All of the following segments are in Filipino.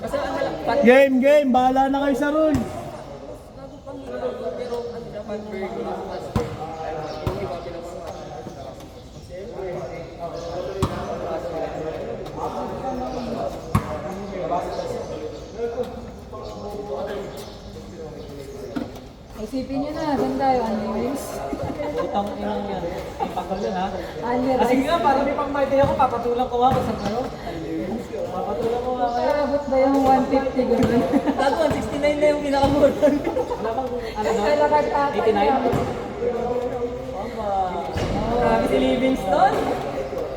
Kasi ang malakpat. Game, bahala na kayo sa rules. Bago pang pero ano siya, pan-burger. Yung iba pinapagawa. Isipin nyo na, saan tayo? Unli-wings? Utang inang yan. Ang pagkal yan ha. Unli-rice? Sige nga, para may pang-marty ako, papatulang ko nga kung saan kayo. Papatulang ko nga kayo. Abot ba yung 150 gano'n? Bago, 169 na yung pinakamura. Wala bang ano Ay, doon? kalakad ata 89? niya. Aba. Grabe si Livingston.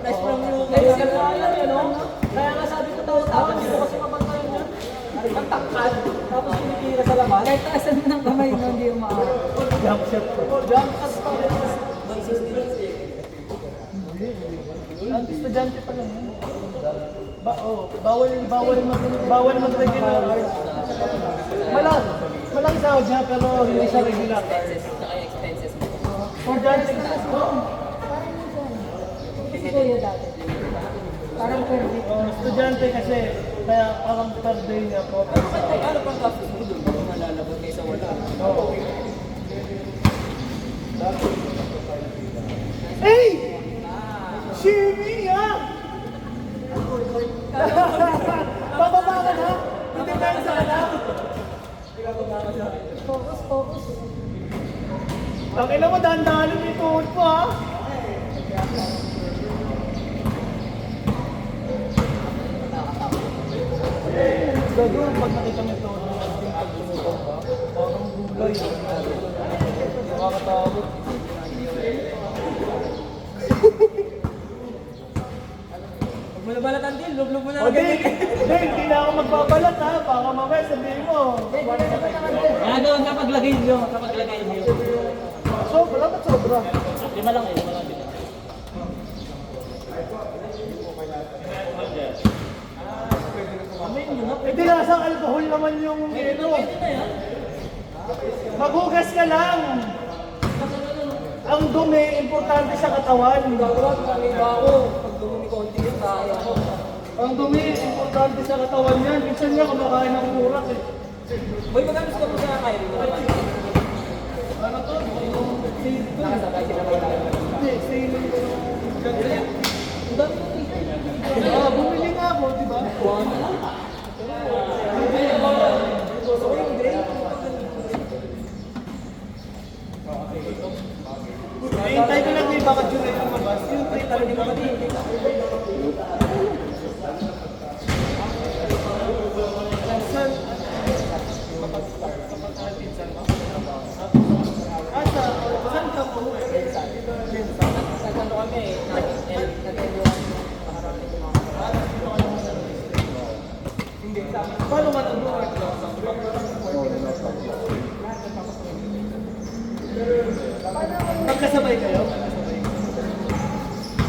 Nice from you. Ay, sige nga yan, yun o. Kaya nga sabi ko tao-tao, hindi ko kasi mabantayan yan. Ang takad, tapos pinitira sa labas. Kahit taasan mo ng kamay mo, hindi umaawat. Jump shot po. Jump cut pa rin. 169. Ang estudyante pa lang yan. Bawal mag-regular. Malang sahod siya pero hindi siya regular. Expenses, saka yung expenses mo. Estudyante Kasi kuya dati. Parang per week. estudyante kasi kaya parang per day niya po. Ay, ano pang gastos mo doon? Baka malalabot kayo sa wala. Oo. Hey! Shimmy ah! Bababa ka na? Hindi tayo sana? Focus. Ang ina mo, dahan-dahan yung tuhod po ha? Gagawin pag nakita mo ito, pag sumutong ka, parang gulay. Nakakatakot. Huwag mo na balatan din, lublob mo na O di, hindi na ako magbabalat ha, baka mamaya sabihin mo. Kaya doon, kapaglagay nyo. Kapaglagay nyo. Sobra, ba't sobra? 5 lang eh, 5 lang. Hindi lasang alcohol naman yung ino. Maghugas ka lang. Ang dumi, importante sa katawan. Gagawin, maniba ako. Pag dumumi konti yun, kaya ko. Ang dumi, importante sa katawan yan. Minsan nga kumakain ng kurak eh. Boy, magkano ka po sa kaya rin mo naman? Ano to? Nakasabay sila ba tayo? Hindi, sailing ko. Ang dami ko Ah, bumili nga ako, di ba? gusto ko yung drink. Hintay ko lang may baka dyan na yung mabas. Yung tray talaga Hindi ba? ba hindi? Saan? Asa? Saan ka po? Nagkano kami eh. Nag-enjoy. Paano man ang buhay? Magkasabay kayo?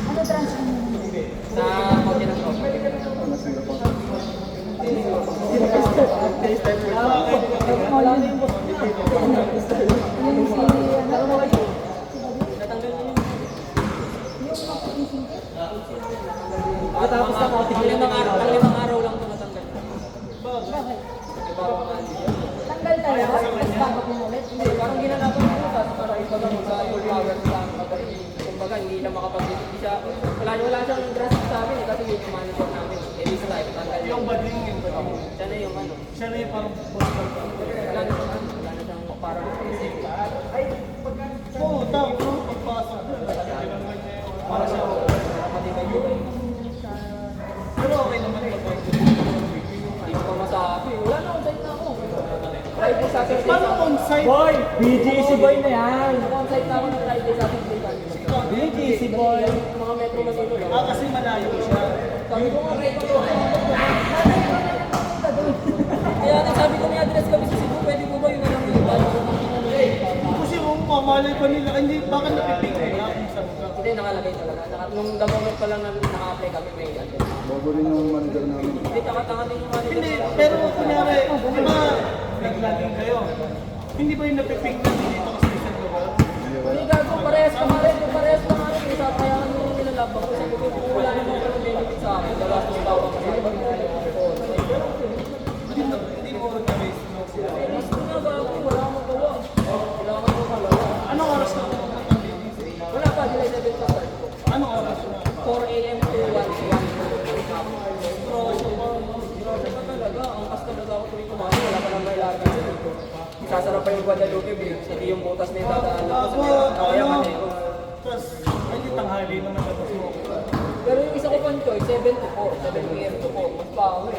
Ano transfer mo? Sa Mountain of Rock. Wala na yung boss. Yung si, ano? Natanggal na yun. Yung makikisin ko. Matapos na konti. Ang limang araw lang ito natanggal. Bakit? Diba? Tanggal talaga? Tapos bago pinulit? Hindi, parang ginagawa ng bukas para ibaga mo sa full power sa magaling. Kumbaga, hindi na makapag-hindi siya. Wala siyang drastic sa amin eh, kasi yung manager namin. Eh, this time, tanggal Yung bading yung bading. Siya na yung ano. Siya na yung parang boss ng Wala na siyang parang Oo, tao. Pagpasok. para siya matibay yun. Pero okay naman ito. Hindi ko pa masabi. Wala na, on-site na ako. Friday, Saturday. Paano on-site? Boy! BGC boy na yan! On-site na ako ng Friday, Saturday. BGC boy! Mga Metro Manilo lang. Ah, kasi malayo siya. Sabi ko nga, kaya nagsabi ko may address kami sa Cebu, pwede mo ba yun na lang yung Kasi kung mamalay pa nila, hindi, baka napipig nila kung saan ka. Hindi, nakalagay talaga. Nung the moment pa lang namin naka-apply kami, may address. Bago rin yung manager namin. Hindi, tanga-tanga din yung manager. Hindi, pero kunyari, di ba, nag-vlogging kayo. Hindi ba yung napipig na dito kasi sa lugar? Hindi, gago, parehas pa nga rin. Parehas pa nga rin. Kaya kaya nga nung nilalabang ko, sabi ko, kung wala naman ko ng benefit sa akin, the last 2,000 kasi sasara pa yung Guadalupe Bridge, hindi yung butas na yung dadaan ako sa Ako, kaya ano, Manero. tapos, ay, di tanghali naman tapos mo. Pero yung isa ko pang choice, 7 to 4, 7 p.m. to 4, mas bago eh.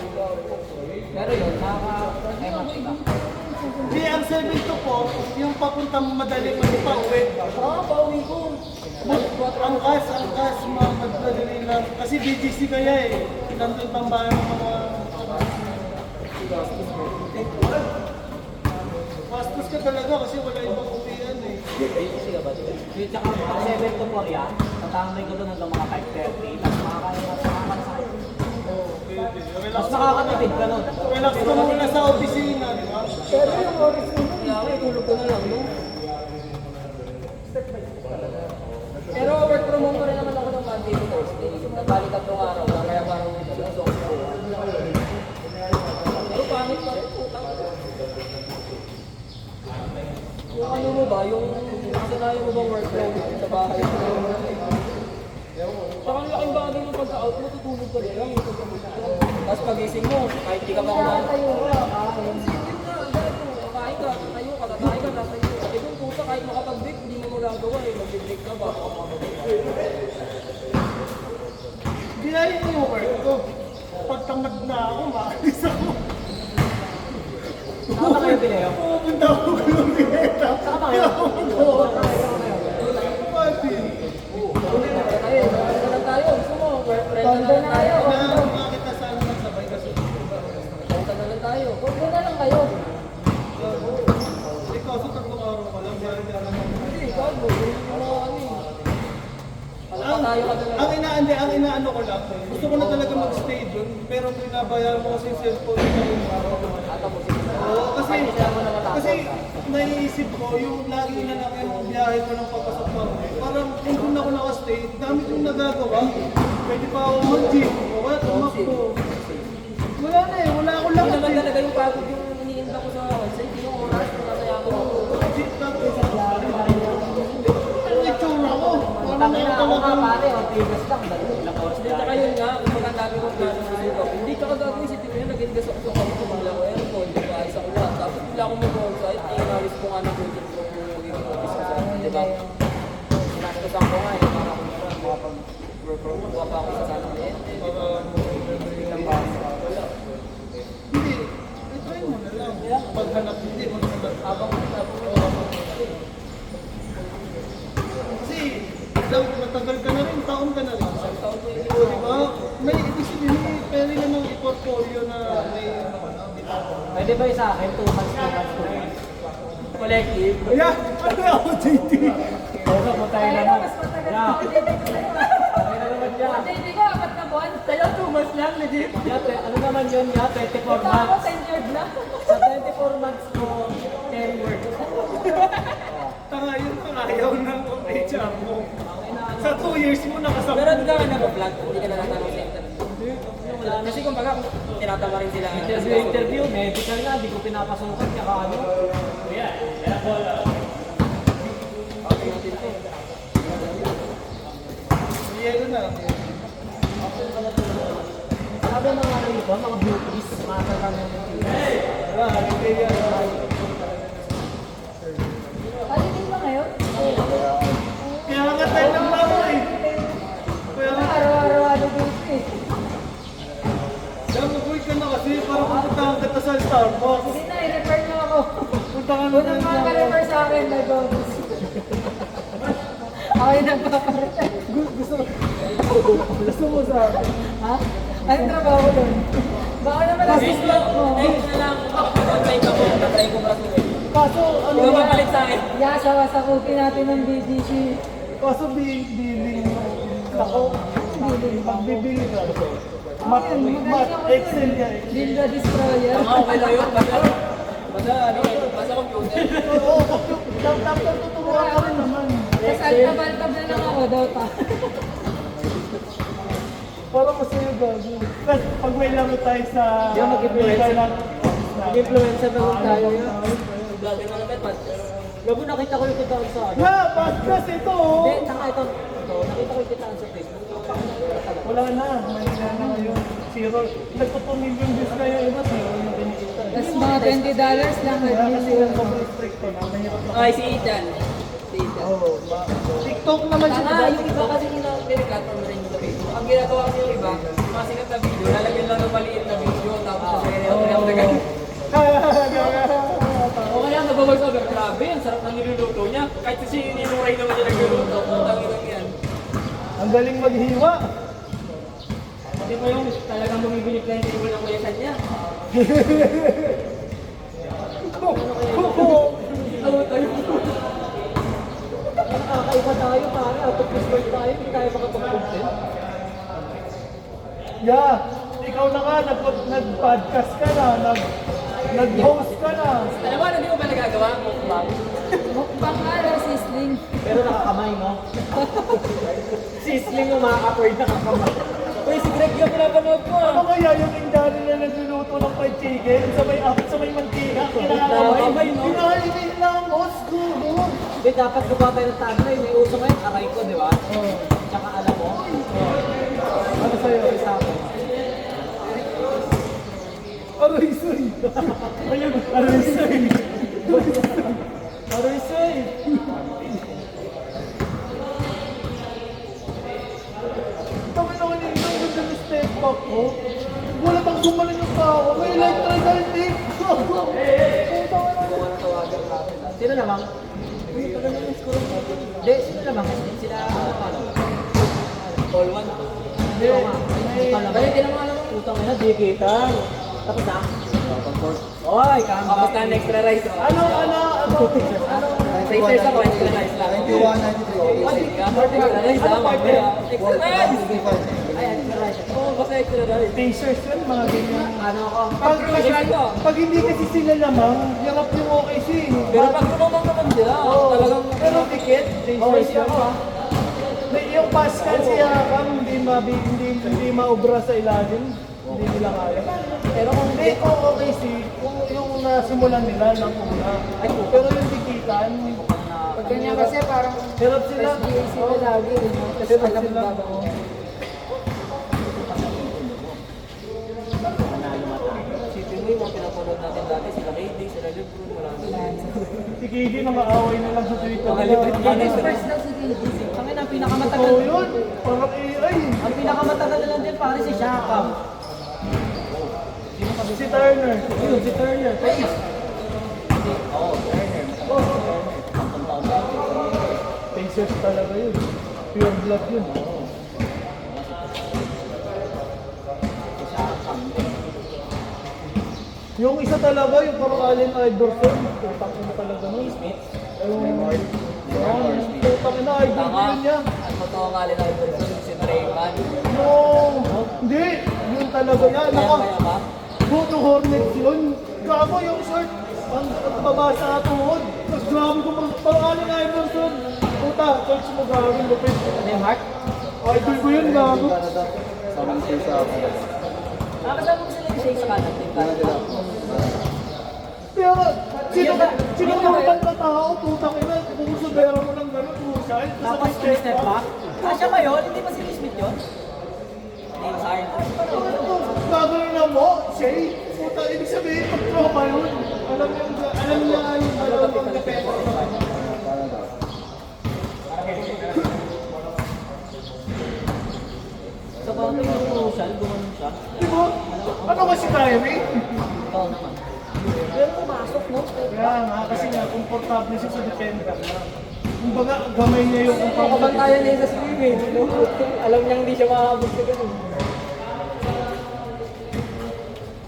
Pero yun, nakaka-emat ka. Di, ang 7 to 4, yung papuntang madaling pa uwi. Pauwi ko. Ang kas, madali lang. Kasi BGC kaya eh. Nandun tambahan ng mga... Bastos ka talaga kasi wala ibang uwian eh. Yung tsaka pag 7 to 4 yan, tatambay ko doon hanggang mga 5:30. Tapos makakasakay. Pwede. Mas Relax makakatipid ka nun. Relax ka muna sa opisina, di ba? Pero yung oras mo, Kaya ako, itulog ko na lang, no? Pero work from home pa rin naman ako ng Monday to Thursday. Nabalik 3 araw lang, kaya parang sinusok ko. Pero pangit pa rin, putang. Yung ano mo ba, yung sanayo mo bang work from home sa bahay? Saka ang laking bagay ng pagka-out mo, tutulog ka lang. Tapos pagising mo, kahit di ka pa kumain. tayo ka, kain. Kakain ka, tayo ka, tatayo ka, tatayo ka. Eh kung puta, kahit makapag-break, hindi mo magagawa eh. Mag-break ka ba? Ginaya ko yung work ko. Pagtamad na ako, maalis ako. Saan ba kayo pinayo? Pupunta ako ng Vieta. Saan ba kayo? Oo, Pati. Tayo, renta na tayo. Gusto mo, renta na lang tayo. Makita sana magsabay kasi. Renta na lang tayo. Huwag mo na lang kayo. Ikaw, sa 3 araw ka lang, dahil ka naman. Hindi, ikaw mo. Yung mga ano eh. Palapa tayo ka na lang. Ang inaano ko lang, gusto ko na talaga mag-stay doon, pero binabayaran mo kasi yung cellphone ko yung araw. Oo, kasi naiisip ko, yung lagi na lang yung biyahe ko ng papasok pa. Parang kung doon ako nakastay, dami kong nagagawa. Pwede pa ako mag-gym, o kaya tumakbo. Wala na eh, wala akong Hindi lakad naman eh. talaga yung pagod yung iniinda ko sa website. Yung oras na nasaya ko. Gym lang eh. Ang itsura ko. Parang Tangina ako nga pare, ang tigas lang. Ilang oras Hindi, na. tsaka yun nga, kung ang dami kong plano sa ito, hindi tsaka gagawin isipin mo yun, naging gasok ko kami kumala ko aircon, di ba, ayos ako lahat. Tapos bigla akong mag-onsite, inalis ko nga ng budget ko yung magiging office ko sa akin, di ba? Sinasakosan ko nga, eh, para kung makapag-work from home, kuha pa ako sa sana kliyente, di ba? Biglang basa. Wala. Hindi, try mo na lang. Paghanap, hindi, maghanap. Habang Kasi, matagal ka na rin, taon ka na rin. isang taon ko yun. O, di ba? May ibig sabihin, pwede namang i-portfolio na may Pwede ba yung sa akin? 2 months, 2 months, 2 months. Collective. Kaya, ano ako, JT? Oo, puntahin Kaya naman. mas matagal Yeah. pa. Ano naman yan? Hindi ko, 4 na buwan. Kaya 2 months lang, legit. Yeah, ano naman yun nga? 24 Ito ako, months. 10 years na. Sa 24 months mo, 10 words. Tanga yun ang ayaw ng HR mo. Sa 2 years mo nakasama. Pero hindi ka na nag-vlog, hindi ka na natanong sa interview. Kasi kumbaga, tinatama rin sila. Interview, medical nga, di ko pinapasukan, tsaka ano. Yelo na. Sabi ng mga iba, mga beauties, mga katanong. Wala, hindi yan. Holiday ba ngayon? Kaya nga tayo ng laro eh. Kaya nga, Araw-araw ano dito eh. kaya mag-work ka na kasi para pupuntahan kita sa Starbucks. Hindi na, i-refer na ako. Punta ka na Unang mga ka-refer sa akin, may bonus. Ako yung nagpaparefer. Gusto mo sa akin. Ha? Anong trabaho doon? Baka naman ang Next sislot mo. na lang, makapag-onsite ako, tatry ko brasuin. Kaso, ano Hindi ka yan? mapalit sa akin. Yasawa-sakutin natin ng BGC. Kaso billing mo. Ako, magbibili ka. Mat, Excel yan. Linda Destroyer. Okay lang yun, basta ano, basta computer. Oo, dapat tuturuan ka rin naman. Tapos altabal-tab na lang ako, Dota. Para masaya gago. Kasi pag may laro tayo sa... Yung mag-influencer. Mag-influencer naman tayo yun. Vlogger na naman, man. Gago, nakita ko yung kitaan sa ano. Ha! Bastos ito! oh. Hindi, saka ito. Nakita ko yung kitaan sa Facebook. Wala na. Manila na ngayon. Zero. Nagpo-2 million views na yung iba. Zero na kinikita. Tapos mga $20 lang. Kasi yung sobrang strict ko na, mahirap na. Ay, si Ethan. Si Ethan. Oo, TikTok naman siya. Tanga, yung iba kasi pinag-platform na rin yung sa Facebook. Ang ginagawa kasi yung iba, mga sikat na video, lalagyan lang ng maliit na video, tapos sasayaw na ganyan. O kaya nag-voice over, grabe, ang sarap ng niluluto niya. Kahit si Ninong Ray naman yung nagluluto, putang ina yan. Ang galing maghiwa. Hindi pa yung talagang bumibili na yung table ng kuyasan niya. Ano tayo? Nakakaiba tayo, pare. Out of this world tayo. Hindi tayo makapag-content. Yeah, ikaw na nga, nag-podcast ka na, nag-host ka na. Alam mo, hindi mo ba nagagawa? Mukbang. Mukbang nga daw, sisling. Pero nakakamay, no? Sisling yung makaka-afford na kakamay. Uy, si Greg yung pinapanood ko ah. Ano kaya yung indari na nagluluto ng fried chicken sa may mantika? Nakakabay, no? Pinahalimin lang, boss ko. Hindi, dapat gumawa tayo ng tagline. May uso ngayon, aray ko, di ba? Tsaka alam mo, Ano sa'yo? sa akin. Aray, soy. Ayun, aray, soy. Aray, soy. Tawin naman yung isang ganda ng step back ko. Wala pang gumalan yung tao. May electrical tape. Sino namang? Hindi, sino namang? Sila, ano? All one. Hindi, Bakit hindi naman alam mo? Utang na, di kita. Tapos na? Oy, kama. Tapos na extra rice. oh. ano? Sa isa ko, extra rice lang. 91, 93, okay. Extra rice ah, mamaya. Extra rice! 65. Ay, extra rice. Oo, basta extra rice. Pacers yun, mga ganyan. Ano ako? Pag hindi kasi sila lamang, hirap yung OKC. Pero pag lumamang naman sila, talagang... Pero ticket, Okay, siya ako. Yung Pascal siya hindi maubra sa ilalim. Hindi nila kaya. Pero kung hindi ko OKC, kung yung nasimulan nila ng una. Pero yung tikitan, Pag ganyan kasi parang hirap sila. SBA sila lagi. Tapos Hirap alam sila. bago. Isipin mo yung mga pinapanood natin dati, sila KD, sila Lebron, wala na. Si KD, mga away na lang sa Twitter. Mga lipid ka na sila. First daw si KD. Ang ina, Oo pinakamatagal. yun, parang AI. Ang pinakamatagal na lang din, pare si Shaka. Si Turner. Yun, si Turner. Face. Pacers talaga yun. Pure blood yun. Yung isa talaga, yung parang Allen Iverson. Putang ina talaga nun. Putang ina, idol ko Tanga, yun niya. ang totoo nga nila yung si Draymond. No, hindi. Yun talaga yan. Kaya kaya ba? Go to Hornets yun. Gago yung short. Ang baba sa tuhod. Tapos grabe ko parang Allen Iverson. Puta, coach mo gawin lupit. Ano yung heart? Idol ko yun, gago. Canada. Sama siya sa Canada. Nakakasama ko sila yung Shake sa kanan. Team Canada. Pero, sino naman na tao, putang ina, kung subera mo ng gano'n, pusay. Tapos step back. Siya ba yun? Hindi ba si Smith yun? Hindi, sayang. Gagawin na mo, Shay. Puta, ibig sabihin, pag-trauma yun. Alam niya yung dalawang depende. Canada. Sa counter yung motion, gumanon siya. Di ba? Ano ba si Kyrie? Oo naman. Pero pumasok, no? Kaya nga, kasi nga, komportable siya sa defender na. Kumbaga, gamay niya yung Kabantayan niya sa swimming. Alam niyang hindi siya makakabot sa ganun.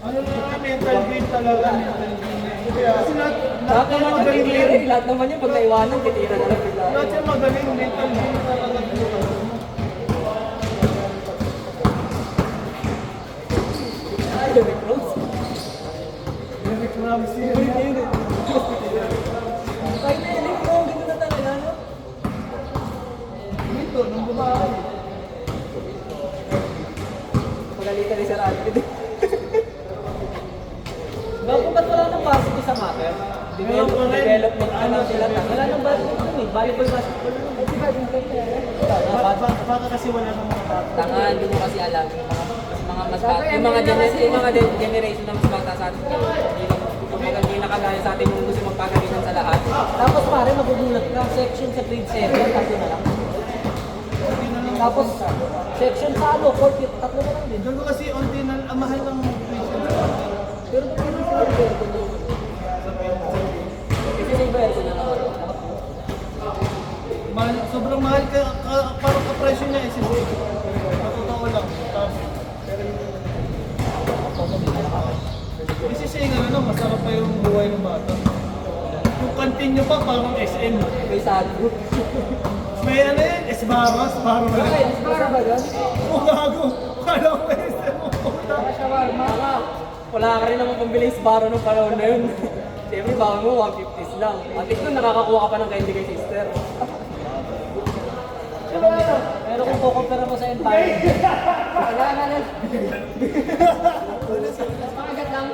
Ano na, mental game talaga, mental game. Kasi lahat Lahat naman yung yung magaling titira yun. eh. Lahat naman yung pag naiwanan, titira na lang bigla. Lahat yung magaling, mental game talaga. Ay, Derrick Rose. Derrick Ramsey. Kahit na yun, ikaw, ganda na talaga, no? Dito, nung bumahay. Pagalitan ni Sir Alfred. Bago ba't wala nang varsity sa matter? Development na lang sila. Wala nang varsity dun eh. Volleyball basketball na lang. Baka kasi wala nang mga bata. Tanga, hindi mo kasi alam. Yung mga mas bata, yung mga generation na mas bata sa atin. Hindi lang section sa grade 7, tatlo na lang. Tapos, section sa ano, court, tatlo na lang din. Doon ko kasi onti na ang mahal ng tuition. Pero kung ano sa Alberto na, Kasi sa Alberto na lang. Mahal, sobrang mahal parang kapresyo niya eh. Matotoo lang. Kasi siya yung ano, masarap pa yung buhay ng bata. Yung kantin niyo pa parang SM. May sago. May ano yun, Esbaras, parang Bakit? Basta ba doon? oh, gago. Kala ko SM mo. Mga, wala ka rin naman pambili sa baro nung panahon na yun. Siyempre, baka mo, 150s lang. At least kung nakakakuha ka pa ng candy kay sister. pero kung kukumpara mo sa Empire, Wala na lang. Pangagat lang.